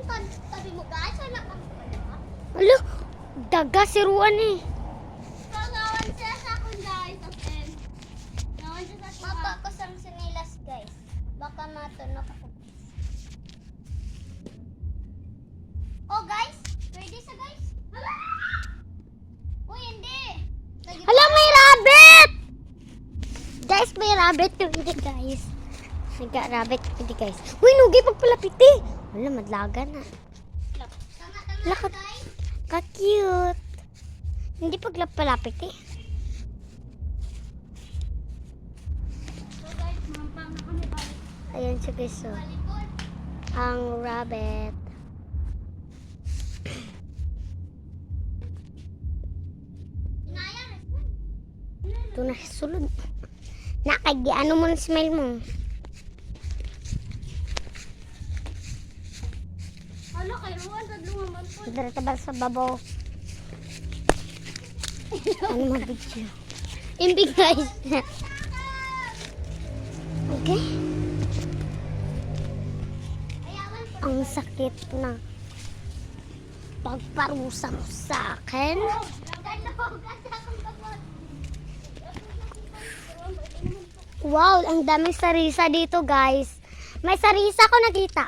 tabi mo guys, wala kang pala. Alo, daga si Ruan eh. Kagawan siya sa akong guys, okay. Gawan siya sa akong. Mapa ko sa sinilas guys. Baka matunok ako. Oh guys, ready sa guys? Uy, hindi. Hala, may rabbit! Guys, may rabbit yung hindi guys. Nagka-rabbit hindi guys. Uy, nugi pagpalapit eh. Wala, madlaga na. Lakad. Guys, Ka-cute. Hindi pagpalapit eh. so guys, mampang na kami balik. Ayan siya guys oh. Balikod. Ang rabbit. Inaya, respond. Ito na sulod. Nakagi, ano mo na smile mo? Ano kay Ruan, tadlungan man po. Direta ba sa babaw? Ano mabidyo? Imbi guys. Okay. Ayawan po. Ang sakit na pagparusa mo sa akin. Wow, ang daming sarisa dito guys. May sarisa ko nakita.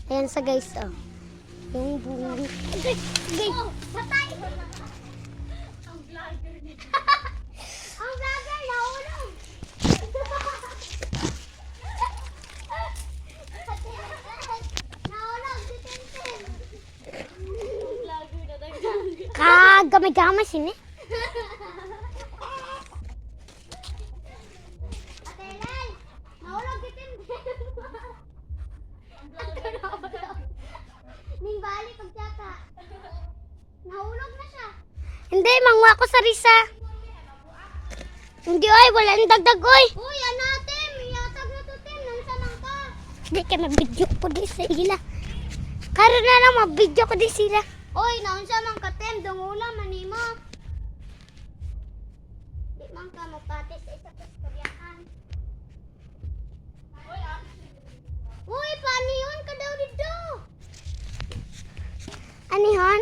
Ayan sa guys oh. Yung bungi. Okay, okay. Patay! Ang vlogger nito. Ang vlogger, nahulog! Nahulog si Tintin. Ang vlogger na dagdag. Kagamay-gamay sini. Ate Lel, nahulog si Tintin. Ang vlogger nahulog. Ning balik pag tsaka. Nahulog na siya. Hindi, mangwa ko sarisa. Hindi oy, wala nang dagdag oy. Uy, anatin! Iyatag na to, Tim. Nansa lang ka. Hindi ka mabidyo ko di sa ila. Karon na lang mabidyo ko di sila. Uy, naunsa man ka, Tim. Dungulang manimo. Di man ka mapati sa isa kaskaryahan. Uy, paano yun ka daw dito? Anihon?